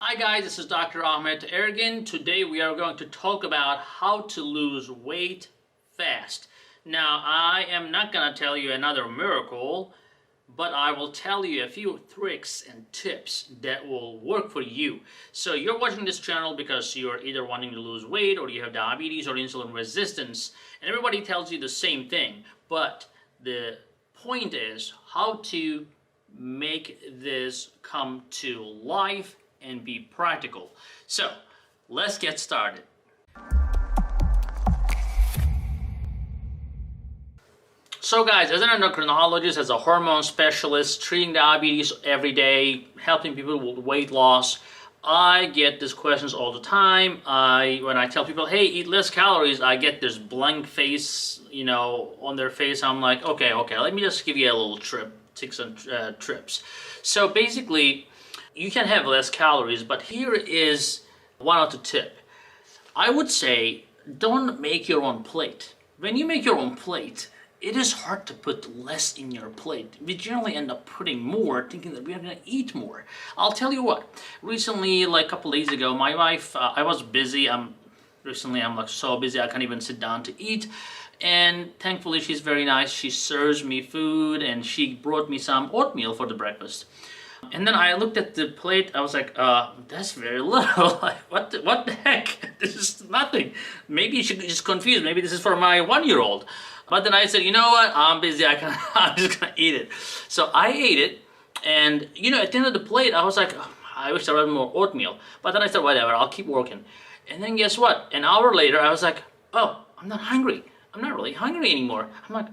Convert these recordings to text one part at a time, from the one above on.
Hi guys, this is Dr. Ahmed Ergin. Today we are going to talk about how to lose weight fast. Now, I am not going to tell you another miracle, but I will tell you a few tricks and tips that will work for you. So you're watching this channel because you're either wanting to lose weight or you have diabetes or insulin resistance, and everybody tells you the same thing. But the point is how to make this come to life and be practical. So let's get started. So guys, as an endocrinologist, as a hormone specialist, treating diabetes every day, helping people with weight loss, I get these questions all the time. When I tell people, hey, eat less calories, I get this blank face, on their face. I'm like, okay, let me just give you a little take some trips. So basically, you can have less calories, but here is one other tip. I would say don't make your own plate. When you make your own plate, it is hard to put less in your plate. We generally end up putting more, thinking that we are going to eat more. I'll tell you what, recently, like a couple days ago, my wife, I was busy. I'm like so busy I can't even sit down to eat. And thankfully she's very nice. She serves me food and she brought me some oatmeal for the breakfast. And then I looked at the plate, I was like, that's very little. Like, what the heck? This is nothing. Maybe she just confused. Maybe this is for my 1-year-old. But then I said, you know what? I'm busy. I'm just gonna eat it. So I ate it, and at the end of the plate, I was like, oh, I wish there was more oatmeal. But then I said, whatever, I'll keep working. And then guess what? An hour later, I was like, oh, I'm not hungry. I'm not really hungry anymore. I'm like,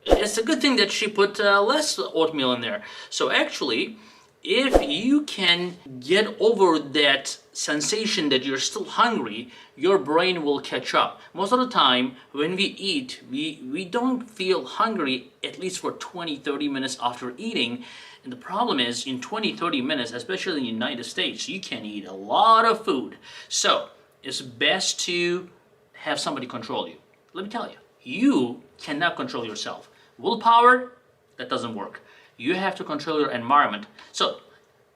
it's a good thing that she put less oatmeal in there. So actually, if you can get over that sensation that you're still hungry, your brain will catch up. Most of the time, when we eat, we don't feel hungry at least for 20-30 minutes after eating. And the problem is, in 20-30 minutes, especially in the United States, you can eat a lot of food. So it's best to have somebody control you. Let me tell you, you cannot control yourself. Willpower, that doesn't work. You have to control your environment. So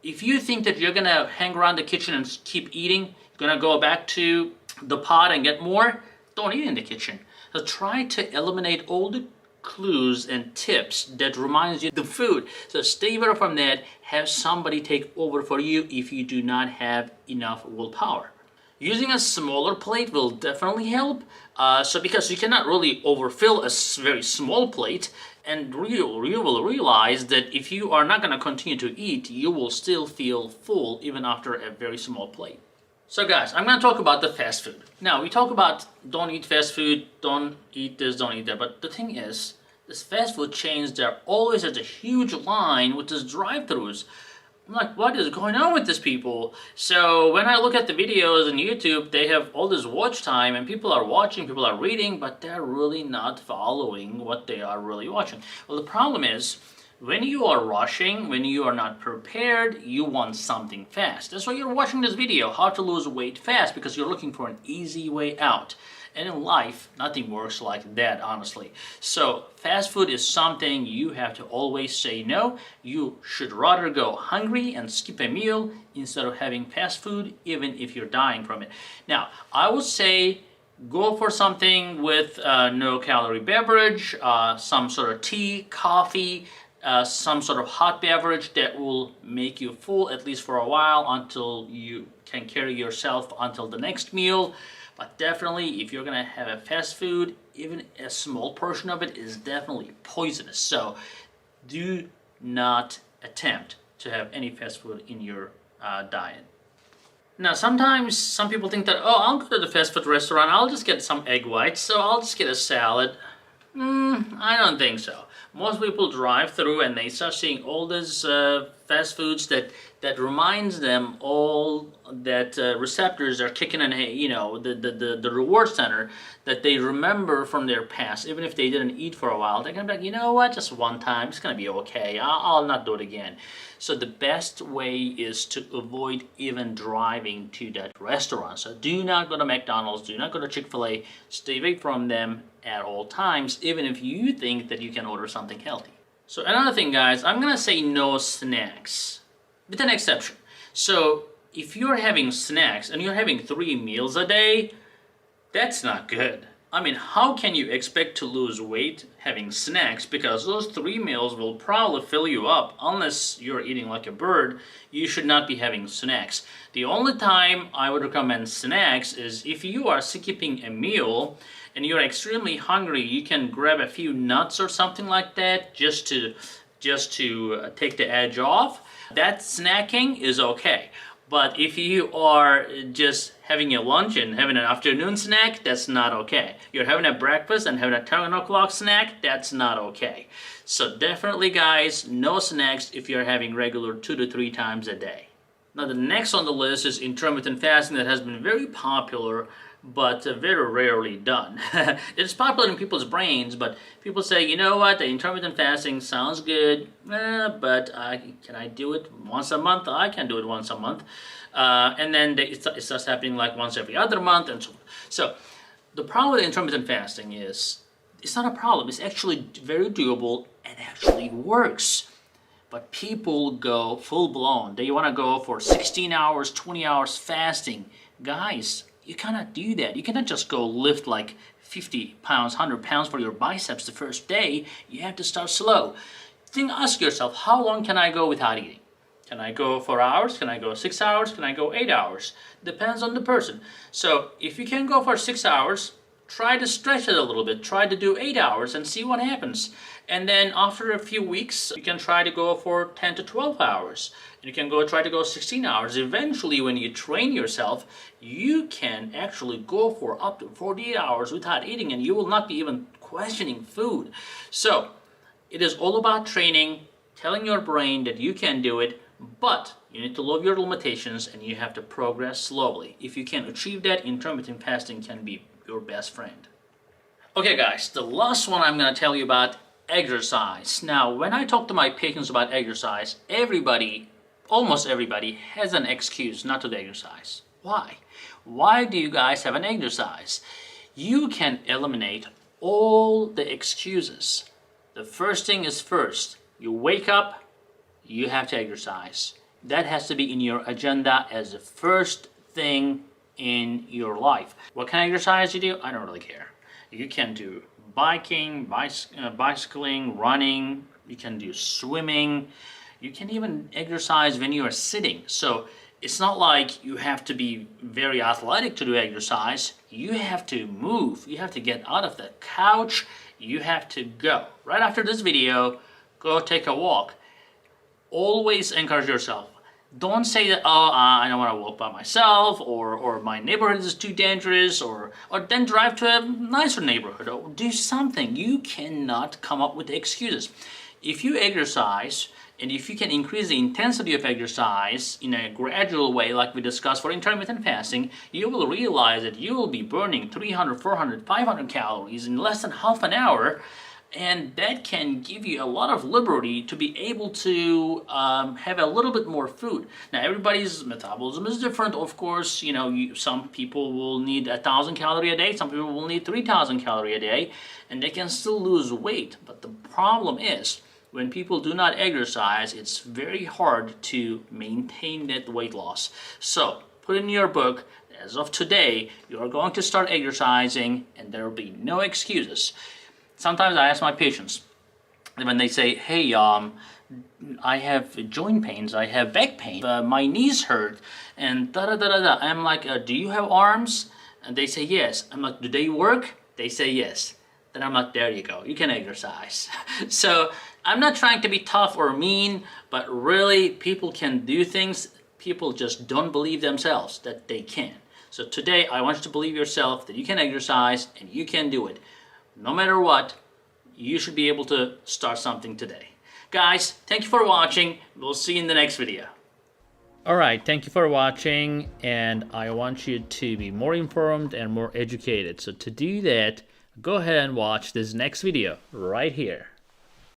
if you think that you're gonna hang around the kitchen and keep eating, you're gonna go back to the pot and get more, don't eat in the kitchen. So try to eliminate all the clues and tips that reminds you of the food. So stay away from that. Have somebody take over for you if you do not have enough willpower. Using a smaller plate will definitely help. Because you cannot really overfill a very small plate, and you will realize that if you are not going to continue to eat, you will still feel full even after a very small plate. So guys, I'm going to talk about the fast food. Now, we talk about don't eat fast food, don't eat this, don't eat that. But the thing is, this fast food chains, they're always at a huge line with these drive-thrus. I'm like, what is going on with these people? So when I look at the videos on YouTube, they have all this watch time and people are watching, people are reading, but they're really not following what they are really watching. Well, the problem is, when you are rushing, when you are not prepared, you want something fast. That's why you're watching this video, how to lose weight fast, because you're looking for an easy way out. And in life, nothing works like that, honestly. So fast food is something you have to always say no. You should rather go hungry and skip a meal instead of having fast food, even if you're dying from it. Now, I would say go for something with no calorie beverage, some sort of tea, coffee, some sort of hot beverage that will make you full at least for a while until you can carry yourself until the next meal. But definitely, if you're gonna have a fast food, even a small portion of it is definitely poisonous. So do not attempt to have any fast food in your diet. Now, sometimes some people think that, oh, I'll go to the fast food restaurant, I'll just get some egg whites, so I'll just get a salad. I don't think so. Most people drive through and they start seeing all these fast foods that reminds them all that receptors are kicking in, the reward center that they remember from their past. Even if they didn't eat for a while, they're gonna be like, you know what, just one time, it's gonna be okay. I'll not do it again. So the best way is to avoid even driving to that restaurant. So do not go to McDonald's, do not go to Chick-fil-A, stay away from them at all times, even if you think that you can order something healthy. So another thing, guys, I'm gonna say no snacks, with an exception. So if you're having snacks and you're having 3 meals a day, that's not good. I mean, how can you expect to lose weight having snacks? Because those 3 meals will probably fill you up. Unless you're eating like a bird, you should not be having snacks. The only time I would recommend snacks is if you are skipping a meal and you're extremely hungry, you can grab a few nuts or something like that just to take the edge off. That snacking is okay. But if you are just having a lunch and having an afternoon snack, that's not okay. You're having a breakfast and having a 10 o'clock snack, that's not okay. So definitely, guys, no snacks if you're having regular 2 to 3 times a day. Now the next on the list is intermittent fasting, that has been very popular but very rarely done. It's popular in people's brains, but people say, you know what, the intermittent fasting sounds good, but can I do it once a month? I can do it once a month. And then it starts happening like once every other month and so on. So the problem with intermittent fasting is, it's not a problem, it's actually very doable and actually works. But people go full blown. They want to go for 16 hours, 20 hours fasting. Guys, you cannot do that. You cannot just go lift like 50 pounds, 100 pounds for your biceps the first day. You have to start slow. Ask yourself, how long can I go without eating? Can I go 4 hours? Can I go 6 hours? Can I go 8 hours? Depends on the person. So if you can go for 6 hours, try to stretch it a little bit. Try to do 8 hours and see what happens. And then after a few weeks, you can try to go for 10 to 12 hours. You can try to go 16 hours. Eventually, when you train yourself, you can actually go for up to 48 hours without eating, and you will not be even questioning food. So it is all about training, telling your brain that you can do it, but you need to love your limitations and you have to progress slowly. If you can achieve that, intermittent fasting can be your best friend. Okay guys, the last one I'm going to tell you about, exercise. Now, when I talk to my patients about exercise, almost everybody has an excuse not to exercise. Why? Why do you guys have an exercise? You can eliminate all the excuses. The first thing is first. You wake up, you have to exercise. That has to be in your agenda as the first thing in your life. What kind of exercise you do? I don't really care. You can do biking, bicycling, running. You can do swimming. You can even exercise when you are sitting. So it's not like you have to be very athletic to do exercise. You have to move. You have to get out of the couch. You have to go. Right after this video, go take a walk. Always encourage yourself. Don't say that, oh, I don't want to walk by myself, or my neighborhood is too dangerous, or then drive to a nicer neighborhood, or do something. You cannot come up with excuses. If you exercise, and if you can increase the intensity of exercise in a gradual way, like we discussed for intermittent fasting, you will realize that you will be burning 300, 400, 500 calories in less than half an hour, and that can give you a lot of liberty to be able to have a little bit more food. Now, everybody's metabolism is different, of course. You know, some people will need 1,000 calories a day, some people will need 3,000 calories a day, and they can still lose weight. But the problem is, when people do not exercise, it's very hard to maintain that weight loss. So, put in your book, as of today, you are going to start exercising, and there will be no excuses. Sometimes I ask my patients, when they say, hey, I have joint pains, I have back pain, my knees hurt, and da-da-da-da-da. I'm like, do you have arms? And they say yes. I'm like, do they work? They say yes. Then I'm like, there you go, you can exercise. So I'm not trying to be tough or mean, but really people can do things. People just don't believe themselves that they can. So today I want you to believe yourself that you can exercise and you can do it. No matter what, you should be able to start something today. Guys, thank you for watching. We'll see you in the next video. Alright, thank you for watching, and I want you to be more informed and more educated. So to do that, go ahead and watch this next video right here.